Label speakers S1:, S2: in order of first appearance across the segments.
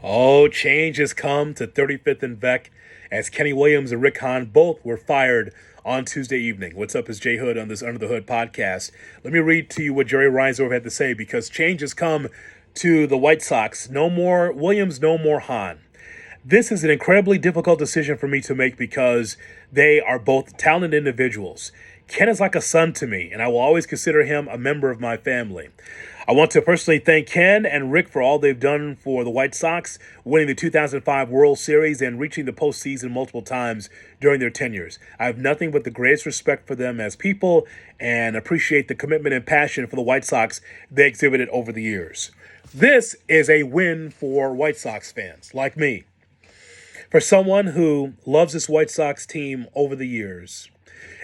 S1: Oh, change has come to 35th and Beck as Kenny Williams and Rick Hahn both were fired on Tuesday evening. What's up, is Jhood on this Under the Hood podcast. Let me read to you what Jerry Reinsdorf had to say because change has come to the White Sox. No more Williams, no more Hahn. This is an incredibly difficult decision for me to make because they are both talented individuals. Ken is like a son to me, and I will always consider him a member of my family. I want to personally thank Ken and Rick for all they've done for the White Sox, winning the 2005 World Series and reaching the postseason multiple times during their tenures. I have nothing but the greatest respect for them as people and appreciate the commitment and passion for the White Sox they exhibited over the years. This is a win for White Sox fans like me. For someone who loves this White Sox team over the years,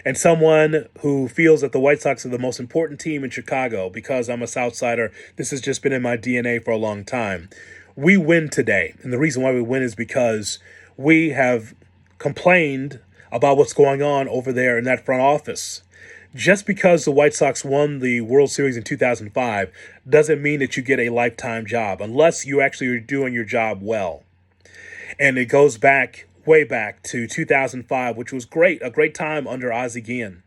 S1: and someone who feels that the White Sox are the most important team in Chicago because I'm a Southsider, this has just been in my DNA for a long time. We win today, and the reason why we win is because we have complained about what's going on over there in that front office. Just because the White Sox won the World Series in 2005 doesn't mean that you get a lifetime job unless you actually are doing your job well. And it goes back, way back to 2005, which was great, a great time under Ozzie Guillen.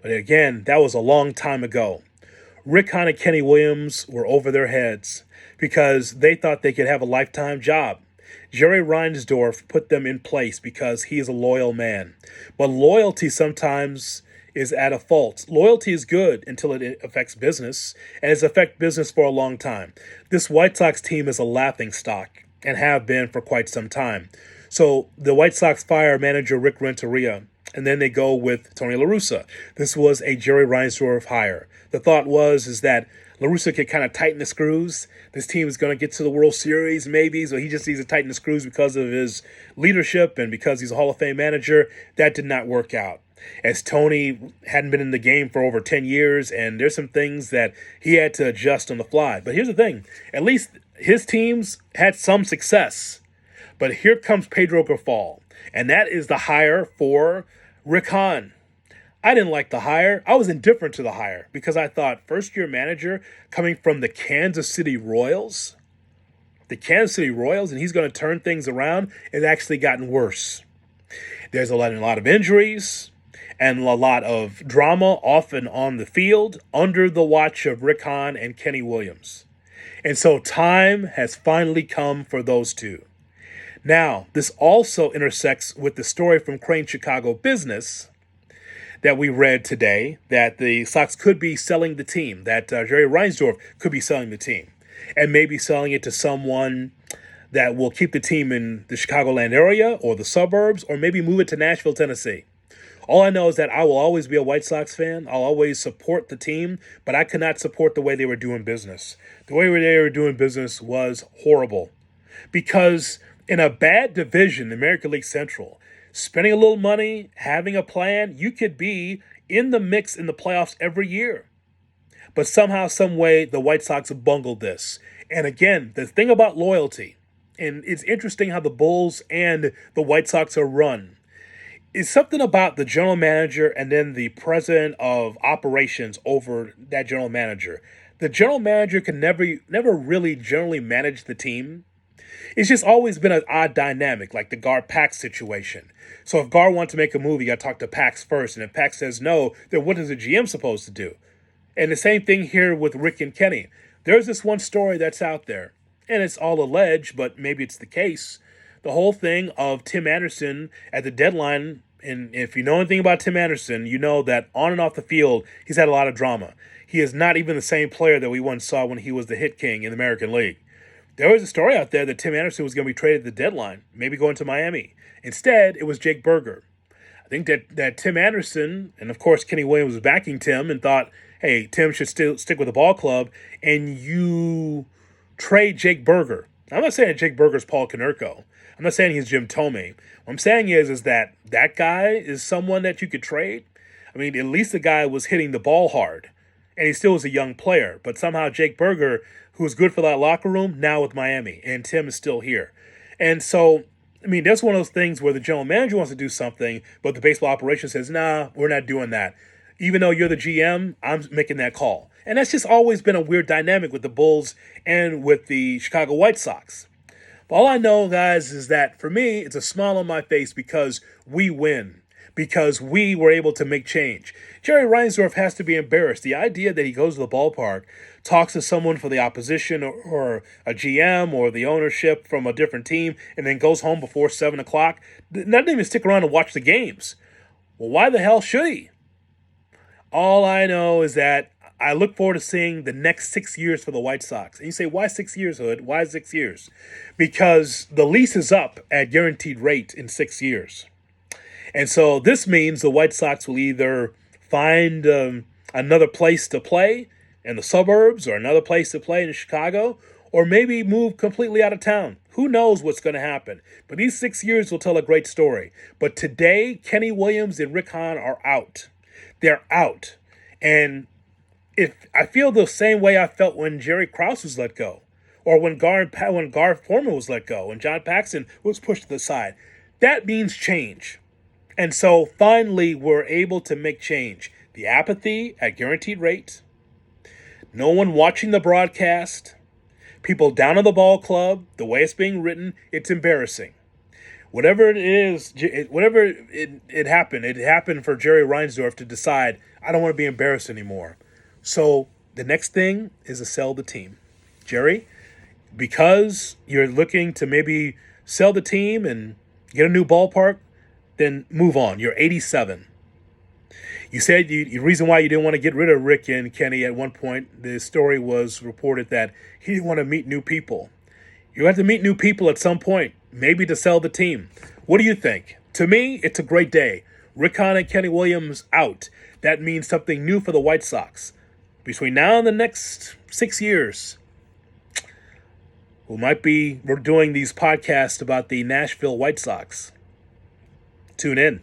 S1: But again, that was a long time ago. Rick Hahn and Kenny Williams were over their heads because they thought they could have a lifetime job. Jerry Reinsdorf put them in place because he is a loyal man. But loyalty sometimes is at a fault. Loyalty is good until it affects business, and it's affected business for a long time. This White Sox team is a laughingstock and have been for quite some time. So the White Sox fire manager Rick Renteria, and then they go with Tony La Russa. This was a Jerry Reinsdorf hire. The thought is that La Russa could kind of tighten the screws. This team is going to get to the World Series maybe, so he just needs to tighten the screws because of his leadership and because he's a Hall of Fame manager. That did not work out, as Tony hadn't been in the game for over 10 years, and there's some things that he had to adjust on the fly. But here's the thing, at least his teams had some success. But here comes Pedro Grifol, and that is the hire for Rick Hahn. I didn't like the hire. I was indifferent to the hire because I thought first-year manager coming from the Kansas City Royals, and he's going to turn things around. It's actually gotten worse. There's a lot of injuries and a lot of drama off and on the field under the watch of Rick Hahn and Kenny Williams. And so time has finally come for those two. Now, this also intersects with the story from Crane Chicago Business that we read today, that the Sox could be selling the team, that Jerry Reinsdorf could be selling the team, and maybe selling it to someone that will keep the team in the Chicagoland area or the suburbs, or maybe move it to Nashville, Tennessee. All I know is that I will always be a White Sox fan. I'll always support the team, but I could not support the way they were doing business. The way they were doing business was horrible. Because in a bad division, the American League Central, spending a little money, having a plan, you could be in the mix in the playoffs every year. But somehow, some way, the White Sox have bungled this. And again, the thing about loyalty, and it's interesting how the Bulls and the White Sox are run, is something about the general manager and then the president of operations over that general manager. The general manager can never really generally manage the team. It's just always been an odd dynamic, like the Gar-Pax situation. So if Gar wants to make a move, you got to talk to Pax first. And if Pax says no, then what is the GM supposed to do? And the same thing here with Rick and Kenny. There's this one story that's out there, and it's all alleged, but maybe it's the case. The whole thing of Tim Anderson at the deadline, and if you know anything about Tim Anderson, you know that on and off the field, he's had a lot of drama. He is not even the same player that we once saw when he was the hit king in the American League. There was a story out there that Tim Anderson was going to be traded at the deadline, maybe going to Miami. Instead, it was Jake Berger. I think that Tim Anderson, and of course Kenny Williams was backing Tim and thought, hey, Tim should still stick with the ball club, and you trade Jake Berger. I'm not saying Jake Berger's Paul Konerko. I'm not saying he's Jim Thome. What I'm saying is that guy is someone that you could trade. I mean, at least the guy was hitting the ball hard, and he still was a young player. But somehow Jake Berger, who was good for that locker room, now with Miami, and Tim is still here. And so, I mean, that's one of those things where the general manager wants to do something, but the baseball operation says, nah, we're not doing that. Even though you're the GM, I'm making that call. And that's just always been a weird dynamic with the Bulls and with the Chicago White Sox. All I know, guys, is that for me, it's a smile on my face because we win, because we were able to make change. Jerry Reinsdorf has to be embarrassed. The idea that he goes to the ballpark, talks to someone for the opposition or a GM or the ownership from a different team, and then goes home before 7 o'clock, doesn't even stick around to watch the games. Well, why the hell should he? All I know is that I look forward to seeing the next 6 years for the White Sox. And you say, why 6 years, Hood? Why 6 years? Because the lease is up at guaranteed rate in 6 years. And so this means the White Sox will either find another place to play in the suburbs or another place to play in Chicago, or maybe move completely out of town. Who knows what's going to happen? But these 6 years will tell a great story. But today, Kenny Williams and Rick Hahn are out. They're out. And if I feel the same way I felt when Jerry Krause was let go, or when Garth Foreman was let go, and John Paxton was pushed to the side. That means change. And so finally we're able to make change. The apathy at guaranteed rate, no one watching the broadcast, people down at the ball club, the way it's being written, it's embarrassing. Whatever it is, it happened for Jerry Reinsdorf to decide, I don't want to be embarrassed anymore. So the next thing is to sell the team. Jerry, because you're looking to maybe sell the team and get a new ballpark, then move on. You're 87. You said the reason why you didn't want to get rid of Rick and Kenny at one point, the story was reported that he didn't want to meet new people. You have to meet new people at some point, maybe to sell the team. What do you think? To me, it's a great day. Rick Hahn and Kenny Williams out. That means something new for the White Sox. Between now and the next 6 years, we're doing these podcasts about the Nashville White Sox. Tune in.